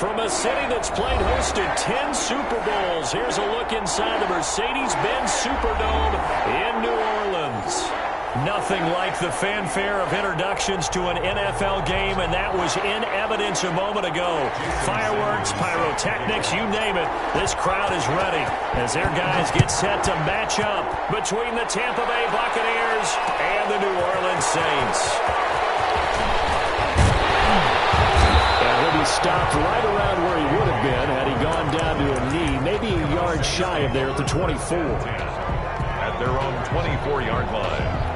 From a city that's played host to 10 Super Bowls, here's a look inside the Mercedes-Benz Superdome in New Orleans. Nothing like the fanfare of introductions to an NFL game, and that was in evidence a moment ago. Fireworks, pyrotechnics, you name it. This crowd is ready as their guys get set to match up between the Tampa Bay Buccaneers and the New Orleans Saints. And he'll be stopped right around where he would have been had he gone down to a knee, maybe a yard shy of there at the 24. At their own 24-yard line.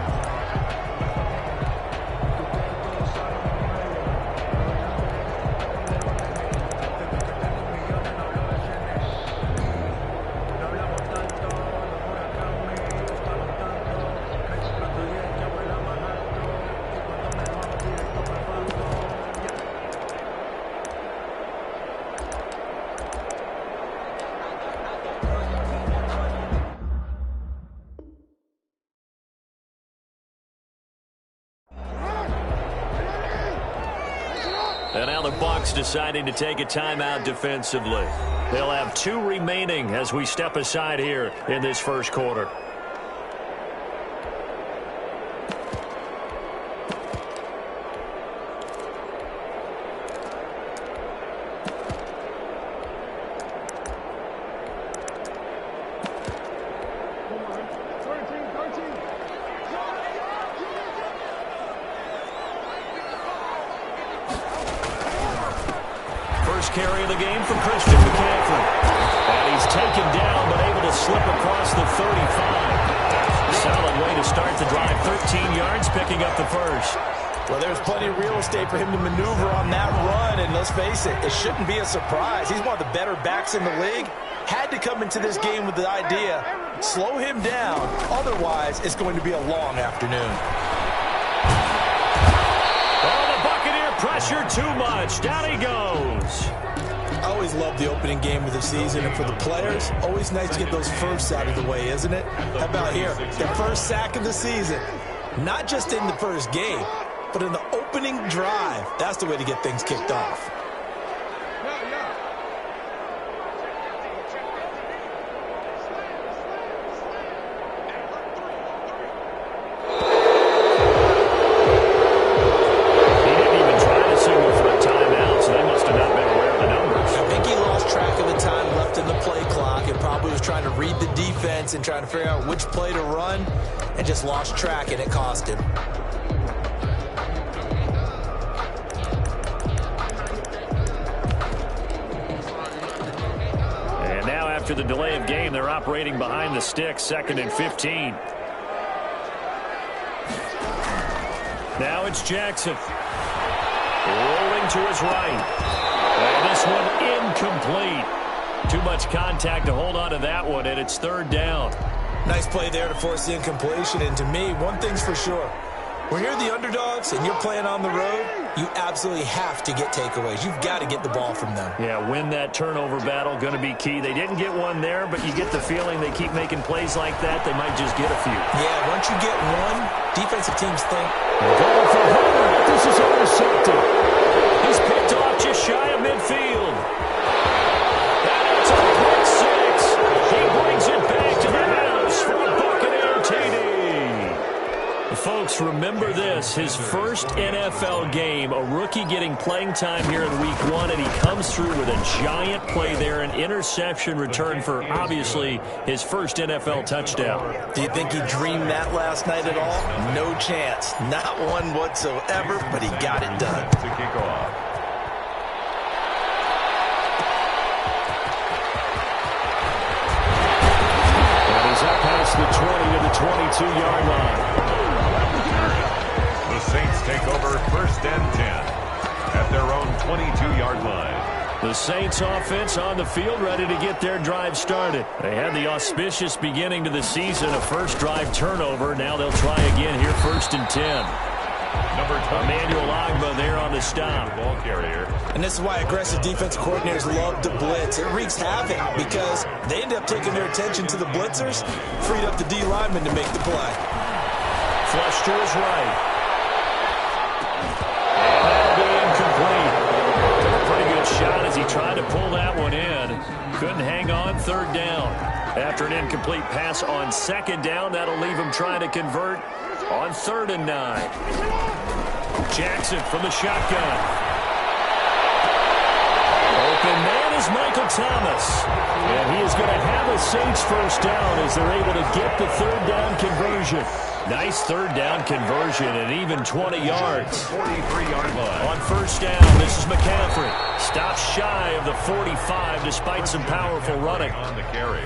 And now the Bucs deciding to take a timeout defensively. They'll have 2 remaining as we step aside here in this first quarter. Carry of the game for Christian McCaffrey. And he's taken down, but able to slip across the 35. Solid way to start the drive. 13 yards, picking up the first. Well, there's plenty of real estate for him to maneuver on that run, and let's face it, it shouldn't be a surprise. He's one of the better backs in the league. Had to come into this game with the idea, slow him down, otherwise it's going to be a long afternoon. Oh, the Buccaneer pressure too much. Down he goes. I always love the opening game of the season, and for the players, always nice to get those firsts out of the way, isn't it? How about here, the first sack of the season? Not just in the first game, but in the opening drive. That's the way to get things kicked off. And trying to figure out which play to run, and just lost track, and it cost him. And now after the delay of game, they're operating behind the sticks, 2nd and 15. Now it's Jackson. Rolling to his right. And this one incomplete. Too much contact to hold on to that one, and it's 3rd down. Nice play there to force the incompletion, and to me, one thing's for sure. When you're the underdogs and you're playing on the road, you absolutely have to get takeaways. You've got to get the ball from them. Yeah, win that turnover battle, going to be key. They didn't get one there, but you get the feeling they keep making plays like that, they might just get a few. Yeah, once you get one, defensive teams think. Going for Hubbard. This is intercepted. He's picked off just shy of midfield. He brings it back to the house for a Buccaneer TD. Folks, remember this. His first NFL game, a rookie getting playing time here in Week 1, and he comes through with a giant play there, an interception return for, obviously, his first NFL touchdown. Do you think he dreamed that last night at all? No chance. Not one whatsoever, but he got it done. To kick off. Past the 20 to the 22-yard line. The Saints take over 1st and 10 at their own 22-yard line. The Saints offense on the field, ready to get their drive started. They had the auspicious beginning to the season, a first drive turnover. Now they'll try again here, 1st and 10. Number 20. Emmanuel Ogbah there on the stop. Ball carrier. And this is why aggressive defensive coordinators love to blitz. It wreaks havoc because they end up taking their attention to the blitzers, freed up the D lineman to make the play. Flush to his right. And that'll be incomplete. Took a pretty good shot as he tried to pull that one in. Couldn't hang on. Third down. After an incomplete pass on second down, that'll leave him trying to convert on 3rd and 9. Jackson from the shotgun. Open man is Michael Thomas. And he is going to have a Saints first down as they're able to get the 3rd down conversion. Nice 3rd down conversion at even 20 yards. 43-yard line. On 1st down, this is McCaffrey. Stops shy of the 45 despite some powerful running. On the carry.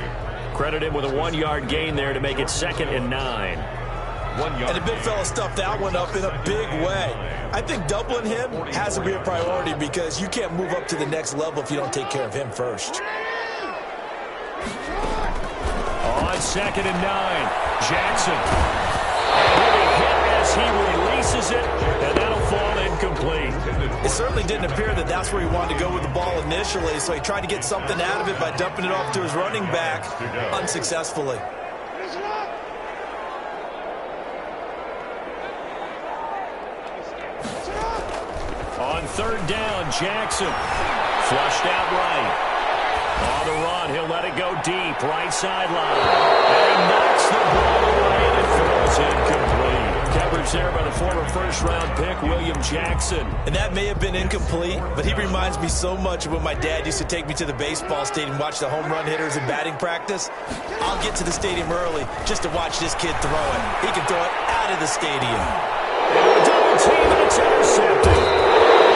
Credit him with a 1-yard gain there to make it 2nd and 9. 1 yard. And the big fella stuffed that one up in a big way. I think doubling him has to be a priority because you can't move up to the next level if you don't take care of him first. On 2nd and 9, Jackson. Really hit as he releases it, and that'll fall incomplete. It certainly didn't appear that that's where he wanted to go with the ball initially, so he tried to get something out of it by dumping it off to his running back unsuccessfully. On 3rd down, Jackson. Flushed out right. On the run, he'll let it go deep, right sideline. And he knocks the ball away and it throws incomplete. Coverage there by the former first-round pick, William Jackson. And that may have been incomplete, but he reminds me so much of when my dad used to take me to the baseball stadium and watch the home run hitters in batting practice. I'll get to the stadium early just to watch this kid throw it. He can throw it out of the stadium. And a double team, and it's intercepted.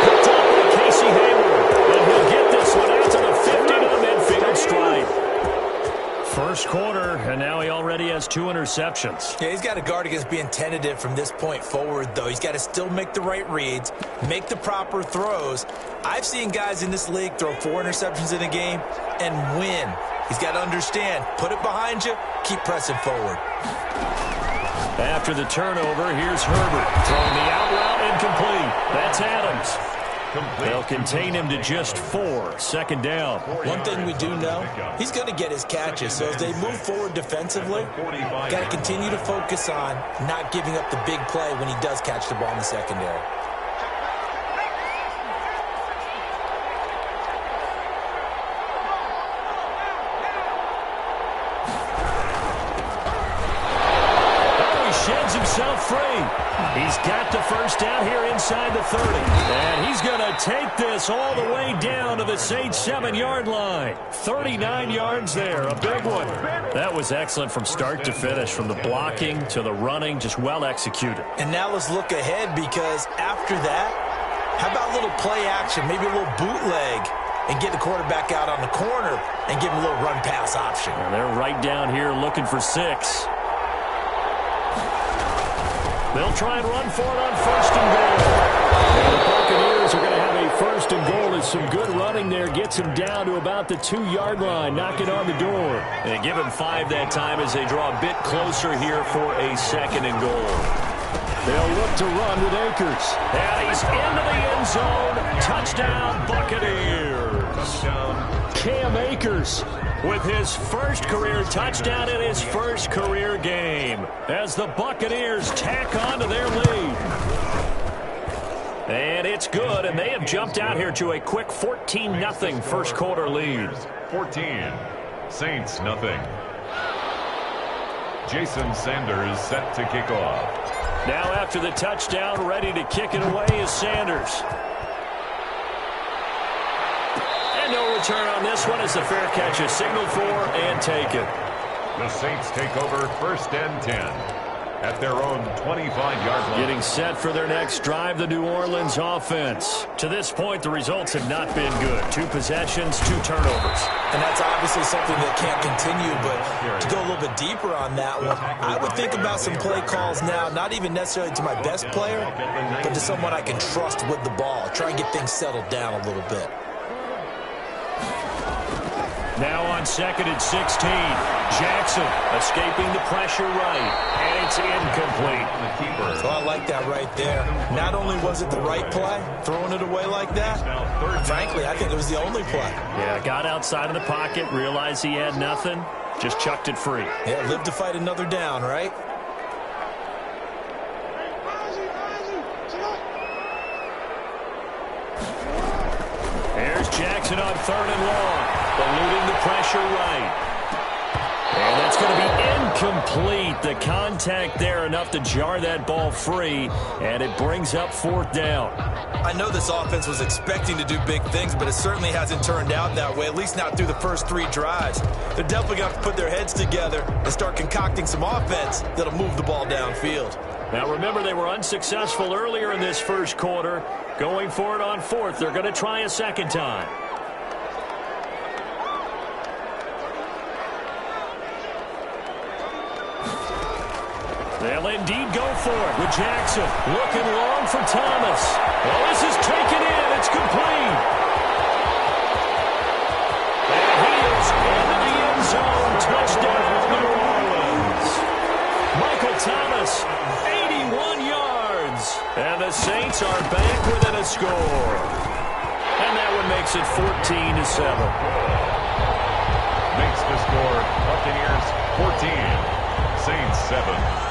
Picked up by Casey Hayward. And he'll get this one out to the 50 to the midfield stripe. First quarter, and now he already has 2 interceptions. Yeah, he's got to guard against being tentative from this point forward, though. He's got to still make the right reads, make the proper throws. I've seen guys in this league throw 4 interceptions in a game and win. He's got to understand, put it behind you, keep pressing forward. After the turnover, here's Herbert. Throwing the out route incomplete. That's Adams. They'll contain him to just 4. 2nd down. One thing we do know, he's going to get his catches. So as they move forward defensively, got to continue to focus on not giving up the big play when he does catch the ball in the secondary. Sheds himself free. He's got the first down here inside the 30. And he's going to take this all the way down to the Saints 7-yard line. 39 yards there, a big one. That was excellent from start to finish, from the blocking to the running, just well executed. And now let's look ahead because after that, how about a little play action, maybe a little bootleg, and get the quarterback out on the corner and give him a little run-pass option. And they're right down here looking for 6. They'll try and run for it on 1st and goal. And the Buccaneers are going to have a 1st and goal as some good running there gets him down to about the 2-yard line, knocking on the door. And give him 5 that time as they draw a bit closer here for a 2nd and goal. They'll look to run with Akers. And he's into the end zone. Touchdown, Buccaneers. Touchdown. Cam Akers with his first career touchdown in his first career game as the Buccaneers tack on to their lead. And it's good, and they have jumped out here to a quick 14-0 first quarter lead. 14. Saints nothing. Jason Sanders set to kick off. Now after the touchdown, ready to kick it away is Sanders. No return on this one as the fair catch is signaled for and taken. The Saints take over 1st and 10 at their own 25-yard line. Getting set for their next drive, the New Orleans offense. To this point, the results have not been good. 2 possessions, 2 turnovers. And that's obviously something that can't continue, but to go a little bit deeper on that one, I would think about some play calls now, not even necessarily to my best player, but to someone I can trust with the ball. Try and get things settled down a little bit. Now on 2nd and 16, Jackson escaping the pressure right, and it's incomplete. So I like that right there. Not only was it the right play, throwing it away like that, frankly, I think it was the only play. Yeah, got outside of the pocket, realized he had nothing, just chucked it free. Yeah, live to fight another down, right? Jackson on 3rd and long. Eluding the pressure right. And that's going to be incomplete. The contact there enough to jar that ball free, and it brings up 4th down. I know this offense was expecting to do big things, but it certainly hasn't turned out that way, at least not through the first 3 drives. They're definitely going to have to put their heads together and start concocting some offense that'll move the ball downfield. Now remember, they were unsuccessful earlier in this first quarter. Going for it on 4th. They're going to try a second time. They'll indeed go for it with Jackson. Looking long for Thomas. Well, this is taken in. It's complete. And he is into the end zone. Touchdown, New Orleans. Michael Thomas, 81 yards. And the Saints are back within a score. And that one makes it 14-7. Makes the score Buccaneers 14, Saints 7.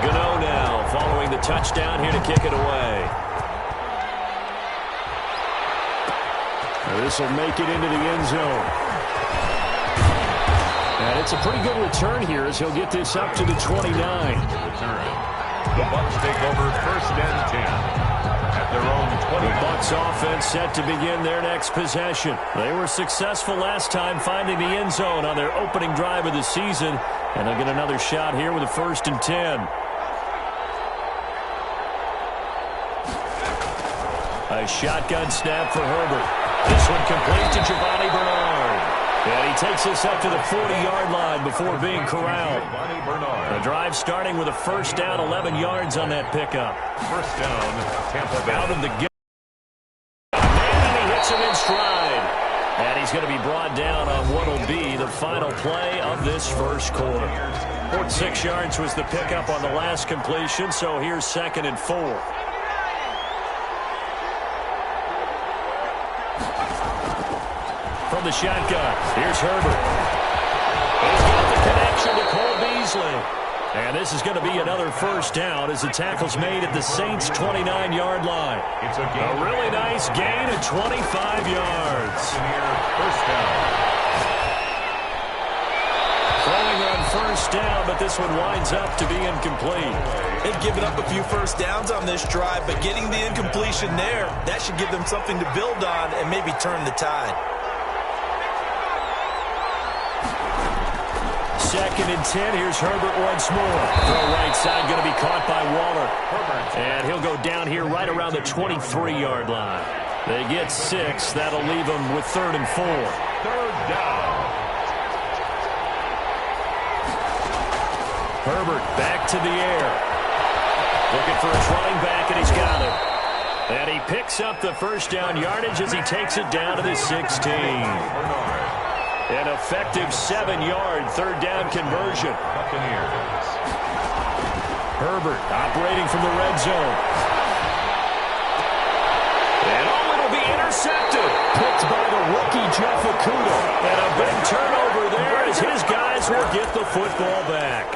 Gano now following the touchdown here to kick it away. This will make it into the end zone. And it's a pretty good return here as he'll get this up to the 29. The Bucs take over 1st and 10 at their own 20. The Bucs offense set to begin their next possession. They were successful last time finding the end zone on their opening drive of the season. And they'll get another shot here with a 1st and 10. A shotgun snap for Herbert. This one complete to Giovanni Bernard. And he takes this up to the 40-yard line before being corralled. The drive starting with a 1st down, 11 yards on that pickup. 1st down, Tampa Bay. Out of the game. And he hits him in stride. And he's going to be brought down on what will be the final play of this first quarter. 6 yards was the pickup on the last completion, so here's 2nd and 4. From the shotgun, here's Herbert. He's got the connection to Cole Beasley. And this is going to be another 1st down as the tackle's made at the Saints' 29-yard line. It's a really nice gain of 25 yards. 1st down. Throwing on 1st down, but this one winds up to be incomplete. They've given up a few 1st downs on this drive, but getting the incompletion there, that should give them something to build on and maybe turn the tide. 2nd and 10. Here's Herbert once more. Throw right side going to be caught by Waller. And he'll go down here right around the 23-yard line. They get 6. That'll leave them with 3rd and 4. 3rd down. Herbert back to the air. Looking for his running back, and he's got it. And he picks up the 1st down yardage as he takes it down to the 16. An effective 7-yard 3rd down conversion. Buccaneers. Herbert operating from the red zone. And it'll be intercepted. Picked by the rookie Jeff Okudah. And a big turnover there as his guys will get the football back.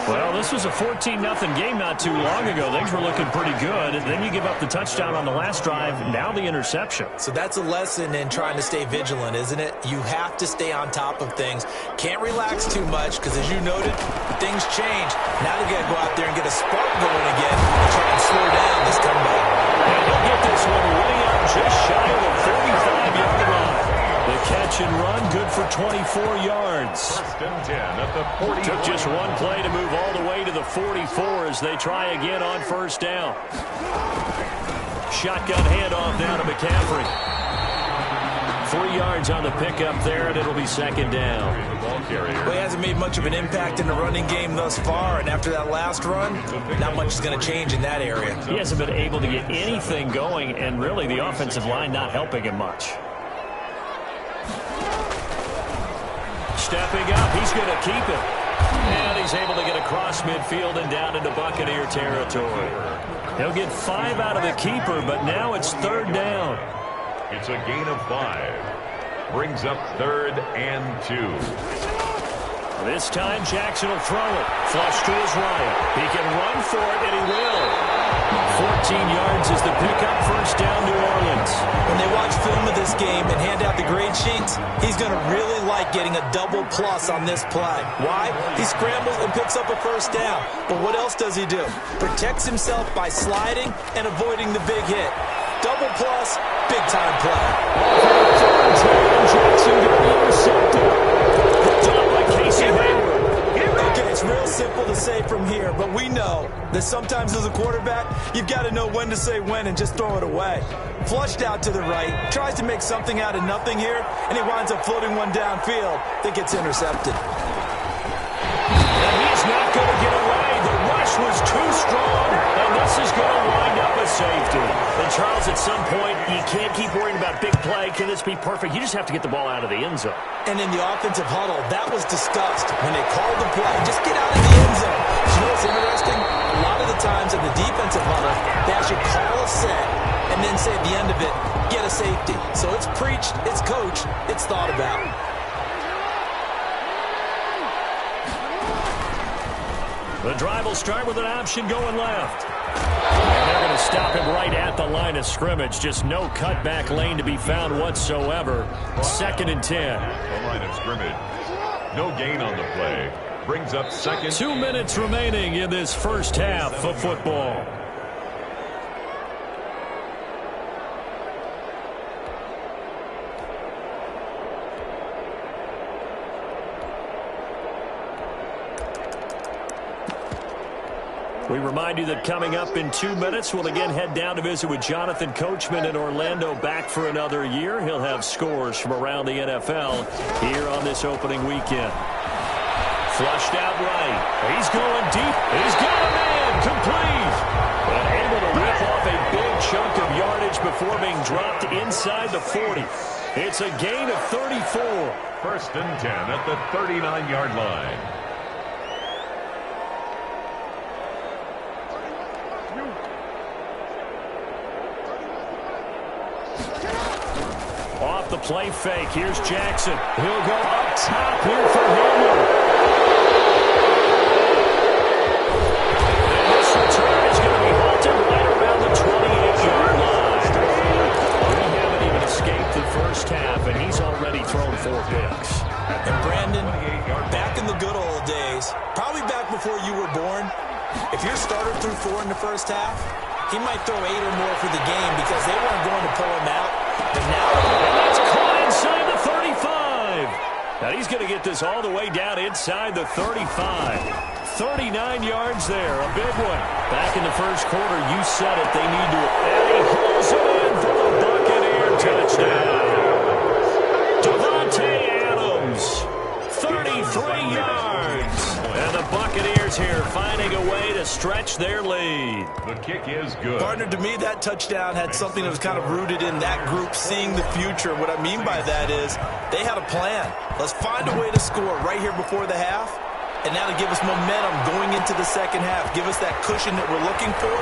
Well, this was a 14-0 game not too long ago. Things were looking pretty good. And then you give up the touchdown on the last drive. Now the interception. So that's a lesson in trying to stay vigilant, isn't it? You have to stay on top of things. Can't relax too much because, as you noted, things change. Now they got to go out there and get a spark going again and try and slow down this comeback. And he'll get this one way up just shy of the 35-yard line. The catch and run, good for 24 yards. 1st and 10 at the 40. Took just one play to move all the way to the 44 as they try again on 1st down. Shotgun handoff down to McCaffrey. 3 yards on the pickup there, and it'll be 2nd down. Well, he hasn't made much of an impact in the running game thus far, and after that last run, not much is going to change in that area. He hasn't been able to get anything going, and really the offensive line not helping him much. Stepping up, he's going to keep it. And he's able to get across midfield and down into Buccaneer territory. He'll get 5 out of the keeper, but now it's 3rd down. It's a gain of 5. Brings up 3rd and 2. This time, Jackson will throw it. Flush to his right. He can run for it, and he will. 14 yards is the pickup. First down, New Orleans. When they watch film of this game and hand out the grade sheets, he's going to really like getting a double plus on this play. Why? He scrambles and picks up a first down. But what else does he do? Protects himself by sliding and avoiding the big hit. Double plus, big-time play. Jackson got intercepted. Picked off by Casey Hayward. Okay, it's real simple to say from here, but we know that sometimes as a quarterback, you've got to know when to say when and just throw it away. Flushed out to the right, tries to make something out of nothing here, and he winds up floating one downfield that gets intercepted. And he's not going to get away. The rush was too strong, and this is going to wind up a safety. And Charles, at some point, you can't keep worrying about big play. Can this be perfect? You just have to get the ball out of the end zone. And in the offensive huddle, that was discussed when they called the play. Just get out of the end zone. You know what's interesting? A lot of the times in the defensive huddle, they actually call a set and then say at the end of it, get a safety. So it's preached, it's coached, it's thought about. The drive will start with an option going left. And they're going to stop him right at the line of scrimmage. Just no cutback lane to be found whatsoever. 2nd and 10. The line of scrimmage. No gain on the play. Brings up 2nd. 2 minutes remaining in this first half of football. We remind you that coming up in 2 minutes, we'll again head down to visit with Jonathan Coachman in Orlando, back for another year. He'll have scores from around the NFL here on this opening weekend. Flushed out right. He's going deep. He's got a man. Complete. And able to rip off a big chunk of yardage before being dropped inside the 40. It's a gain of 34. 1st and 10 at the 39-yard line. Off the play fake. Here's Jackson. He'll go up top here for Hayward. And this return is going to be halted right around the 28-yard line. We haven't even escaped the first half, and he's already thrown 4 picks. And Brandon, back in the good old days, probably back before you were born, if your starter threw 4 in the first half, he might throw 8 or more for the game because they weren't going to pull him out. But now, and that's caught inside the 35. Now he's going to get this all the way down inside the 35. 39 yards there, a big one. Back in the first quarter, you said it, they need to. And he holds it in for the Buccaneer touchdown. Davante Adams, 33 yards. And the Buccaneers here finding a way to stretch their lead. The kick is good. Partner, to me, that touchdown had something that was kind of rooted in that group seeing the future. What I mean by that is they had a plan. Let's find a way to score right here before the half. And now to give us momentum going into the second half. Give us that cushion that we're looking for.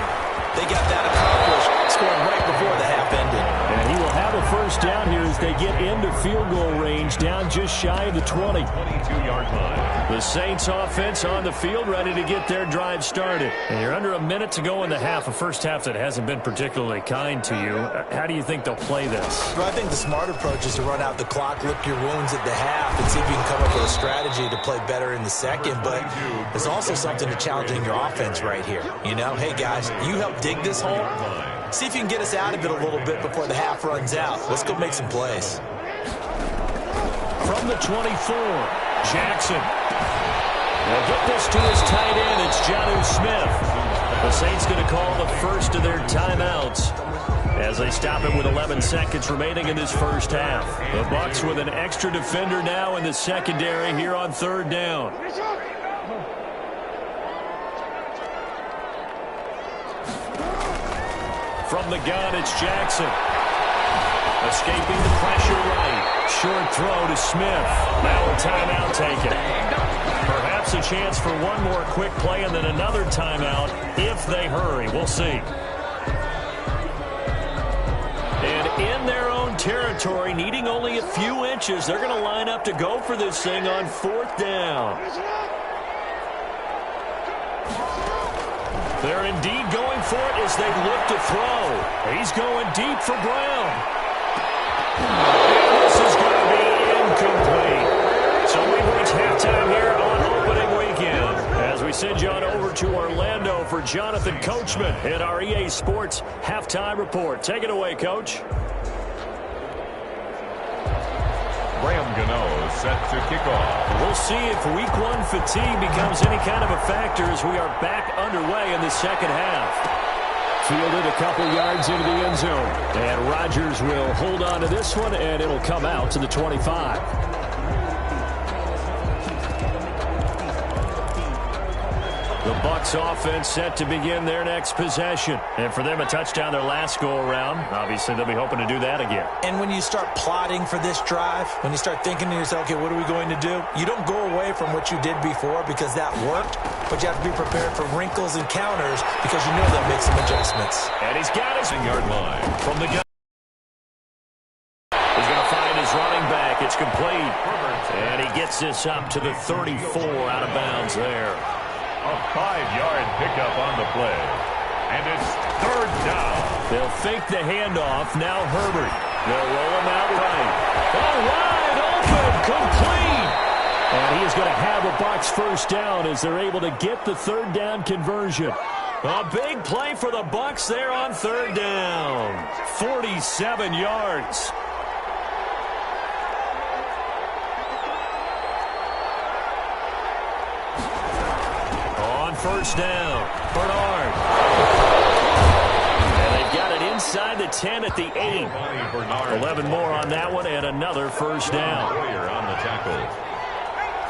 They got that accomplished, scoring right before the half ended. And he will have a first down here as they get into field goal range, down just shy of the 20. 22-yard line. The Saints offense on the field, ready to get their drive started. And you're under a minute to go in the half, a first half that hasn't been particularly kind to you. How do you think they'll play this? Well, I think the smart approach is to run out the clock, lick your wounds at the half, and see if you can come up with a strategy to play better in the second. But there's also something to challenging your offense right here. You know, hey, guys, you help dig this hole. See if you can get us out of it a little bit before the half runs out. Let's go make some plays. From the 24, Jackson. They'll get this to his tight end. It's Jonnu Smith. The Saints going to call the first of their timeouts as they stop him with 11 seconds remaining in this first half. The Bucs with an extra defender now in the secondary here on 3rd down. From the gun, it's Jackson. Escaping the pressure right. Short throw to Smith. Now a timeout taken. Perhaps a chance for one more quick play and then another timeout if they hurry. We'll see. And in their own territory, needing only a few inches. They're going to line up to go for this thing on 4th down. They're indeed going for it as they look to throw. He's going deep for Brown. And this is going to be incomplete. So we've reached halftime here on opening weekend as we send you on over to Orlando for Jonathan Coachman in our EA Sports Halftime Report. Take it away, Coach. Graham Gano set to kick off. We'll see if week 1 fatigue becomes any kind of a factor as we are back underway in the second half. Fielded a couple yards into the end zone. And Rodgers will hold on to this one, and it'll come out to the 25. The Bucs offense set to begin their next possession. And for them, a touchdown their last go-around. Obviously, they'll be hoping to do that again. And when you start plotting for this drive, when you start thinking to yourself, okay, what are we going to do? You don't go away from what you did before because that worked, but you have to be prepared for wrinkles and counters because you know they'll make some adjustments. And he's got his Yard line. from the gun. He's going to find his running back. It's complete. And he gets this up to the 34 out of bounds there. A 5-yard pickup on the play. And it's 3rd down. They'll fake the handoff. Now Herbert. They'll roll him out right. Oh, wide open. Complete. And he is going to have a Bucs first down as they're able to get the 3rd down conversion. A big play for the Bucs there on 3rd down. 47 yards. First down, Bernard. And they've got it inside the 10 at the 8. 11 more on that one and another first down. On the tackle.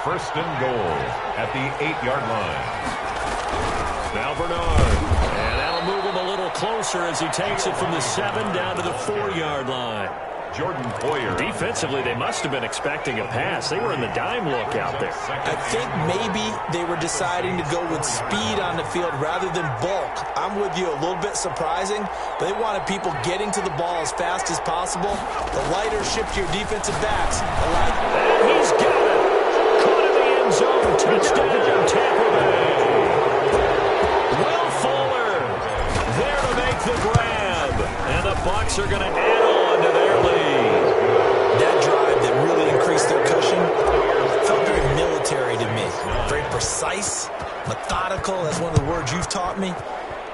1st and goal at the 8-yard line. Now Bernard. And that'll move him a little closer as he takes it from the 7 down to the 4-yard line. Jordan Poyer. Defensively, they must have been expecting a pass. They were in the dime look out there. I think maybe they were deciding to go with speed on the field rather than bulk. I'm with you, a little bit surprising, but they wanted people getting to the ball as fast as possible. The lighter shiftier defensive backs. And he's got it. Caught in the end zone. Touchdown, Tampa Bay. Will Fuller there to make the grab. And the Bucs are going to add on to their lead. That drive that really increased their cushion felt very military to me. Very precise, methodical, that's one of the words you've taught me.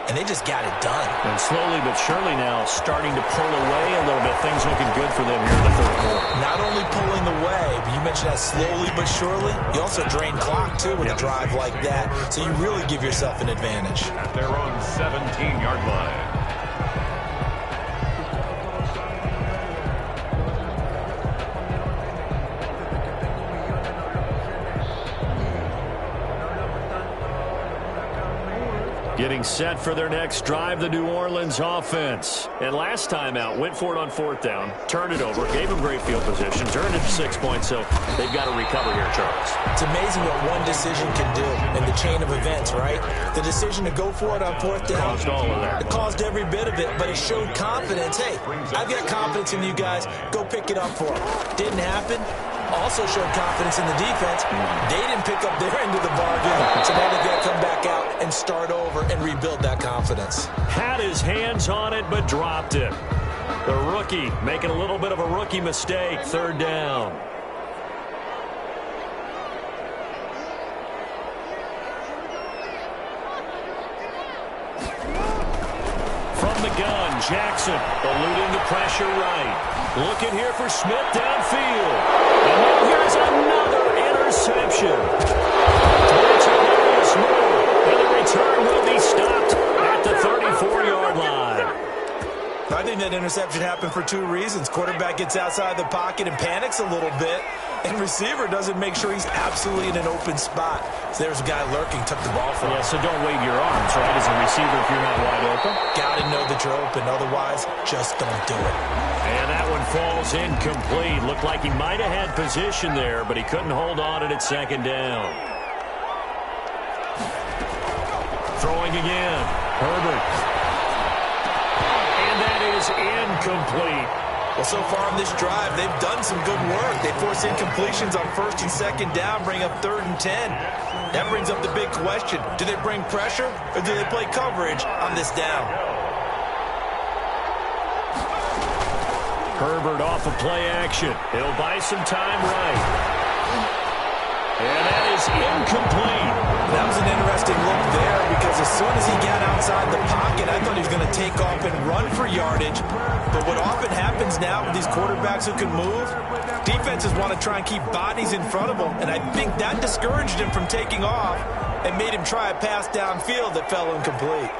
And they just got it done. And slowly but surely now starting to pull away a little bit. Things looking good for them here in the 3rd quarter. Not only pulling away, but you mentioned that slowly but surely. You also drain clock, too, with a drive like that. So you really give yourself an advantage. At their own 17-yard line. Getting set for their next drive, the New Orleans offense. And last time out, went for it on 4th down, turned it over, gave them great field position, turned it to 6 points, so they've got to recover here, Charles. It's amazing what one decision can do in the chain of events, right? The decision to go for it on 4th down. Caused all of that. It caused every bit of it, but it showed confidence. Hey, I've got confidence in you guys. Go pick it up for them. Didn't happen. Also showed confidence in the defense. They didn't pick up their end of the bargain, so now they've got to come back out and start over and rebuild that confidence. Had his hands on it, but dropped it. The rookie making a little bit of a rookie mistake. 3rd down. From the gun, Jackson eluding the pressure right. Looking here for Smith downfield. And now here's another interception. It's Darius Moore. And the return will be stopped at the 34-yard line. I think that interception happened for 2 reasons. Quarterback gets outside the pocket and panics a little bit, and receiver doesn't make sure he's absolutely in an open spot. So there's a guy lurking, took the ball from him. Yeah, so don't wave your arms, right, as a receiver if you're not wide open. Got to know that you're open. Otherwise, just don't do it. And that one falls incomplete. Looked like he might have had position there, but he couldn't hold on it at 2nd down. Throwing again. Herbert. And that is incomplete. Well, so far on this drive, they've done some good work. They force incompletions on 1st and 2nd down, bring up 3rd and 10. That brings up the big question. Do they bring pressure or do they play coverage on this down? Herbert off of play action. He'll buy some time right. And that is incomplete. That was an interesting look there because as soon as he got outside the pocket, I thought he was going to take off and run for yardage. But what often happens now with these quarterbacks who can move, defenses want to try and keep bodies in front of them. And I think that discouraged him from taking off and made him try a pass downfield that fell incomplete.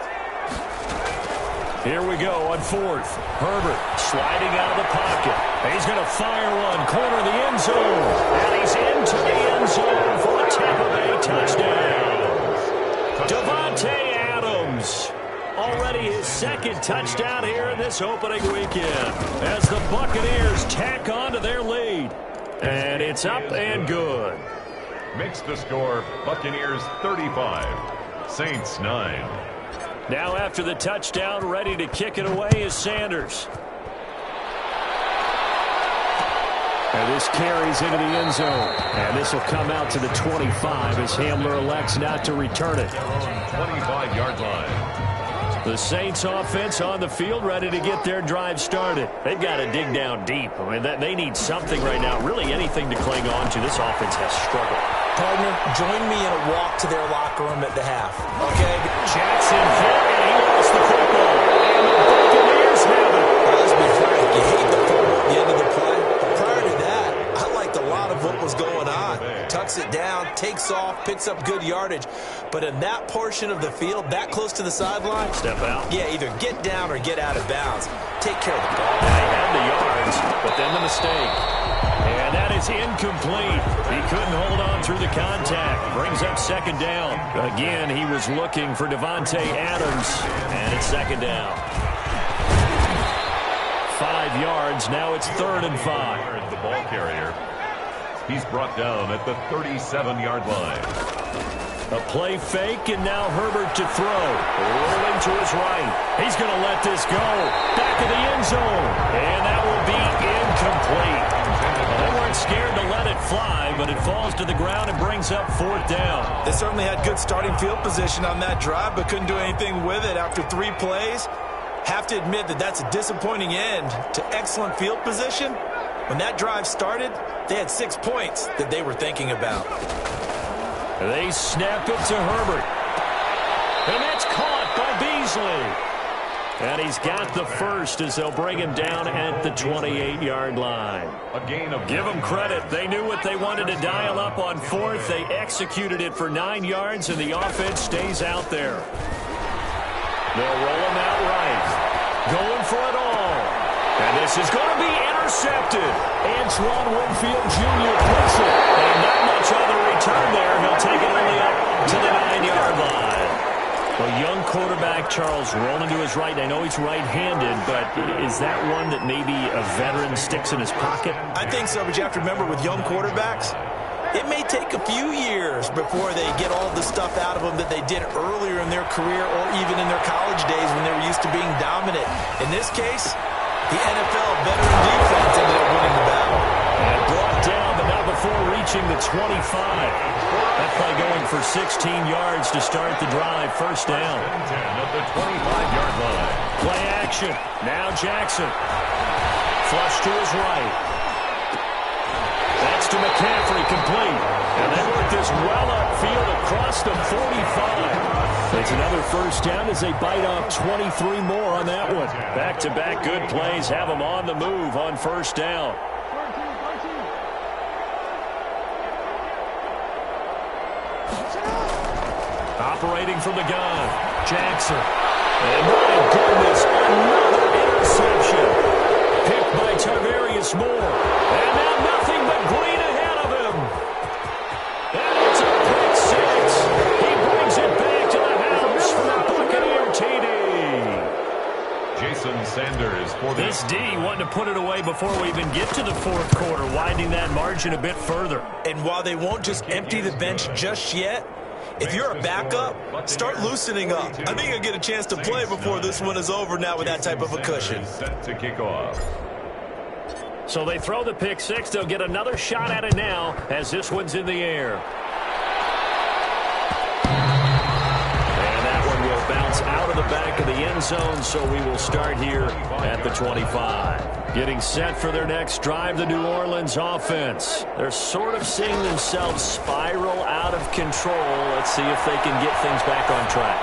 Here we go on 4th. Herbert sliding out of the pocket. He's going to fire one, corner of the end zone. And he's into the end zone for a Tampa Bay touchdown. Davante Adams. Already his 2nd touchdown here in this opening weekend as the Buccaneers tack on to their lead. And it's up and good. Makes the score Buccaneers 35, Saints 9. Now after the touchdown, ready to kick it away is Sanders. And this carries into the end zone. And this will come out to the 25 as Hamler elects not to return it. 25-yard line. The Saints offense on the field ready to get their drive started. They've got to dig down deep. I mean, they need something right now, really anything to cling on to. This offense has struggled. Partner, join me in a walk to their locker room at the half, okay? Jackson hit, and he lost the football. And the Buccaneers have it. Well, let's be frank, you hate the fumble at the end of the play. But prior to that, I liked a lot of what was going on. Tucks it down, takes off, picks up good yardage. But in that portion of the field, that close to the sideline, step out. Yeah, either get down or get out of bounds. Take care of the ball. They had the yards, but then the mistake. And that is incomplete. He couldn't hold on through the contact. Brings up 2nd down. Again, he was looking for Davante Adams, and it's 2nd down. 5 yards. Now it's 3rd and 5. The ball carrier. He's brought down at the 37-yard line. A play fake, and now Herbert to throw. Rolling to his right. He's going to let this go. Back of the end zone. And that will be incomplete. They weren't scared to let it fly, but it falls to the ground and brings up 4th down. They certainly had good starting field position on that drive, but couldn't do anything with it after 3 plays. Have to admit that that's a disappointing end to excellent field position. When that drive started, they had 6 points that they were thinking about. They snap it to Herbert. And that's caught by Beasley. And he's got the first as they'll bring him down at the 28-yard line. A gain of Give them credit. They knew what they wanted to dial up on 4th. They executed it for 9 yards, and the offense stays out there. They'll roll him out right. Going for it all. And this is going to be intercepted. Antoine Winfield Jr. puts it. And not much on the return there. He'll take it only up to the 9-yard line. Well, young quarterback Charles rolling to his right. I know he's right-handed, but is that one that maybe a veteran sticks in his pocket? I think so, but you have to remember with young quarterbacks, it may take a few years before they get all the stuff out of them that they did earlier in their career or even in their college days when they were used to being dominant. In this case, the NFL veteran defense ended up winning the battle. And brought down, but not before reaching the 25. That play going for 16 yards to start the drive. 1st down. 10 at the 25-yard line. Play action. Now Jackson. Flush to his right. That's to McCaffrey, complete. And they work this well upfield across the 45. It's another 1st down as they bite off 23 more on that one. Back-to-back good plays have them on the move on 1st down. Operating from the gun, Jackson. And my goodness, another interception. Picked by Tarvarius Moore. And now nothing but green ahead of him. And it's a pick 6. He brings it back to the house for the Buccaneer TD. Jason Sanders for the... This D wanting to put it away before we even get to the 4th quarter, widening that margin a bit further. And while they won't just empty the bench just yet, if you're a backup, start loosening up. I think you'll get a chance to play before this one is over now with that type of a cushion. Set to kick off. So they throw the pick six. They'll get another shot at it now as this one's in the air. And that one will bounce out of the back of the end zone, so we will start here at the 25. Getting set for their next drive, the New Orleans offense. They're sort of seeing themselves spiral out of control. Let's see if they can get things back on track.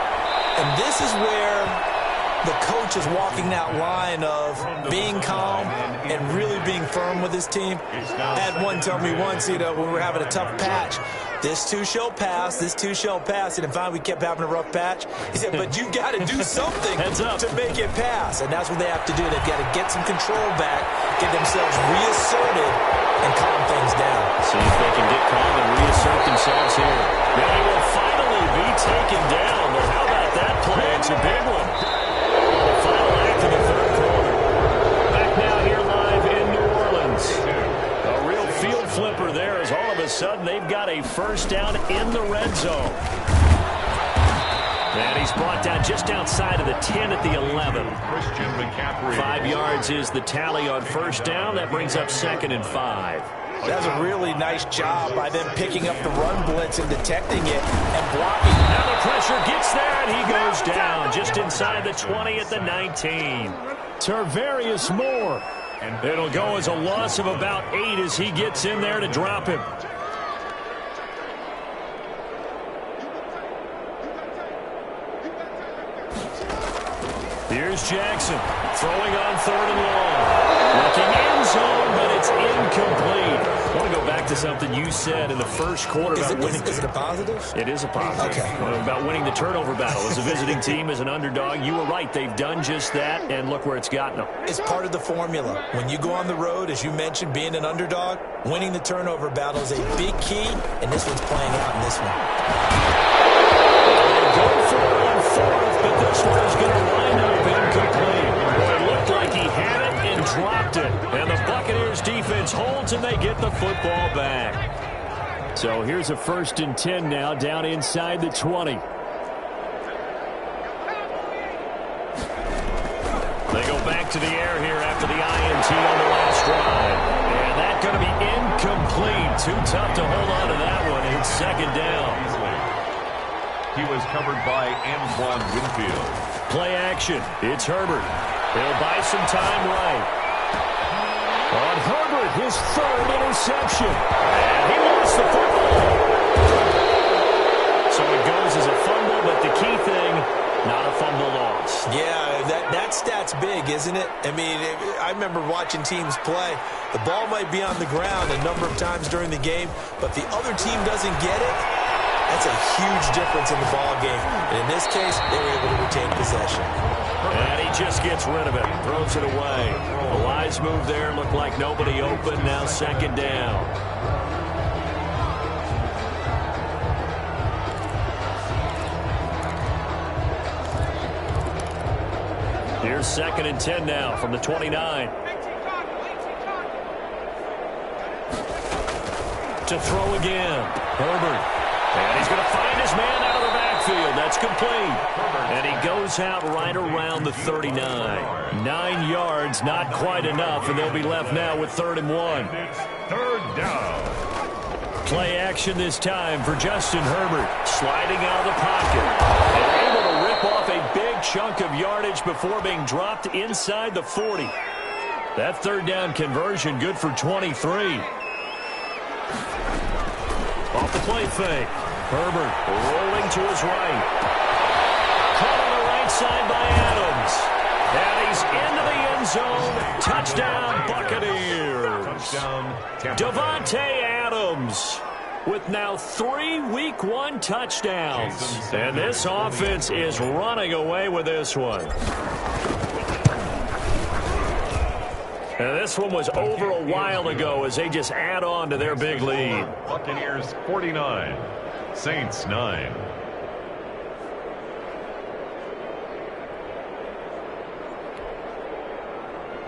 And this is where the coach is walking that line of being calm and really being firm with his team. I had one tell me once, when we were having a tough patch, this too shall pass, this too shall pass. And finally we kept having a rough patch. He said, but you've got to do something to make it pass. And that's what they have to do. They've got to get some control back, get themselves reasserted, and calm things down. See if they can get calm and reassert themselves here. They will finally be taken down. But how about that play? It's a big one. The final act of the third quarter. Back now here live in New Orleans. A real field flipper there as all of a sudden they've got a first down in the red zone. And he's brought down just outside of the 10 at the 11. 5 yards is the tally on first down. That brings up 2nd and 5. That's a really nice job by them picking up the run blitz and detecting it and blocking. Now the pressure gets there, and he goes down just inside the 20 at the 19. Tarvarius Moore. And it'll go as a loss of about 8 as he gets in there to drop him. Here's Jackson throwing on 3rd and long. Looking end zone, but it's incomplete. I want to go back to something you said in the first quarter about winning. Is it a positive? It is a positive. Okay. About winning the turnover battle. As a visiting team, as an underdog, you were right. They've done just that, and look where it's gotten them. It's part of the formula. When you go on the road, as you mentioned, being an underdog, winning the turnover battle is a big key, and this one's playing out in this one. Go for it on 4th, but this one is going to wind up incomplete. It looked like he had it and dropped it. And the Buccaneers defense holds, and they get the football back. So here's a 1st and 10 now down inside the 20. They go back to the air here after the INT on the last drive. And that's going to be incomplete. Too tough to hold on to that one. It's 2nd down. He was covered by Antoine Winfield. Play action. It's Herbert. He'll buy some time right. On Herbert, his 3rd interception. And he lost the football. So it goes as a fumble, but the key thing, not a fumble loss. Yeah, that stat's big, isn't it? I mean, I remember watching teams play. The ball might be on the ground a number of times during the game, but the other team doesn't get it. That's a huge difference in the ball game. And in this case, they were able to retain possession. And he just gets rid of it, throws it away. A wise move there, looked like nobody open, now 2nd down. Here's 2nd and 10 now from the 29. To throw again, Herbert. And he's going to find his man out of the backfield. That's complete. And he goes out right around the 39. 9 yards, not quite enough, and they'll be left now with 3rd and 1. 3rd down. Play action this time for Justin Herbert. Sliding out of the pocket. And able to rip off a big chunk of yardage before being dropped inside the 40. That 3rd down conversion good for 23. Off the play fake. Herbert rolling to his right. Caught on the right side by Adams. And he's into the end zone. Touchdown, Buccaneers. Davante Adams with now 3 Week 1 touchdowns. And this offense is running away with this one. And this one was over a while ago as they just add on to their big lead. Buccaneers 49, Saints 9.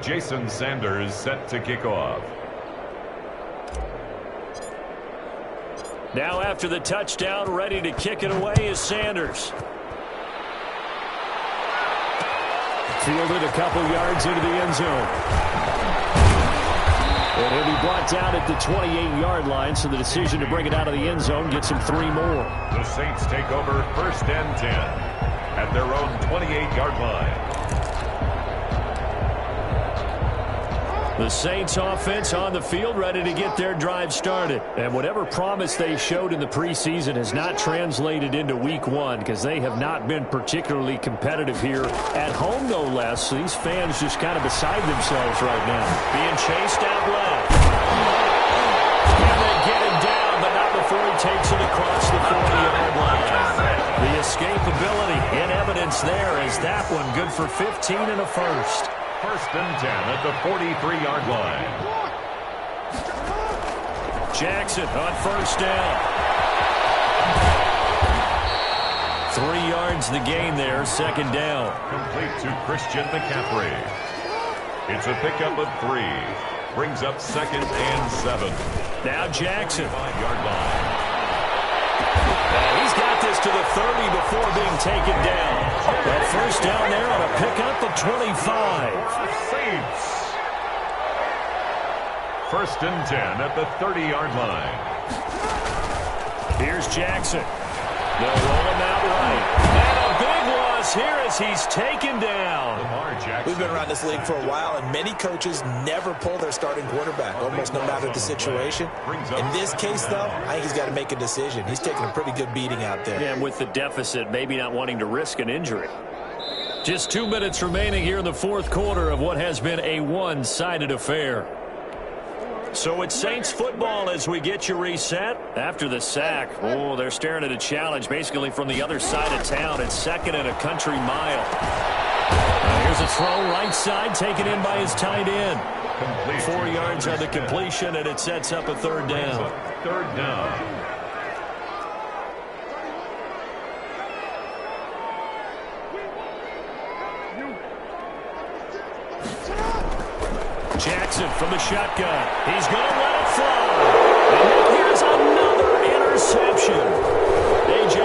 Jason Sanders set to kick off. Now after the touchdown, ready to kick it away is Sanders. Fielded a couple yards into the end zone. And he'll be brought down at the 28-yard line, so the decision to bring it out of the end zone gets him 3 more. The Saints take over 1st and 10 at their own 28-yard line. The Saints offense on the field, ready to get their drive started. And whatever promise they showed in the preseason has not translated into week 1 because they have not been particularly competitive here at home, no less. So these fans just kind of beside themselves right now. Being chased out left. Can they get him down, but not before he takes it across the 40-yard line. The escapability in evidence there is that one good for 15 and a first. 1st and 10 at the 43-yard line. Jackson on 1st down. 3 yards the gain there, 2nd down. Complete to Christian McCaffrey. It's a pickup of 3. Brings up 2nd and 7. Now Jackson. 5-yard line. He's got this to the 30 before being taken down. That 1st down there on a pickup of 25. Saints. 1st and 10 at the 30-yard line. Here's Jackson. They'll roll him out right. And a big loss here as he's taken down. We've been around this league for a while, and many coaches never pull their starting quarterback, almost no matter the situation. In this case, though, I think he's got to make a decision. He's taking a pretty good beating out there. And with the deficit, maybe not wanting to risk an injury. Just 2 minutes remaining here in the 4th quarter of what has been a one-sided affair. So it's Saints football as we get you reset. After the sack, they're staring at a challenge basically from the other side of town. It's 2nd and a country mile. Here's a throw right side taken in by his tight end. 4 yards on the completion, and it sets up a 3rd down. 3rd down. Jackson from the shotgun. He's going to let it fly. And here's another interception. A.J.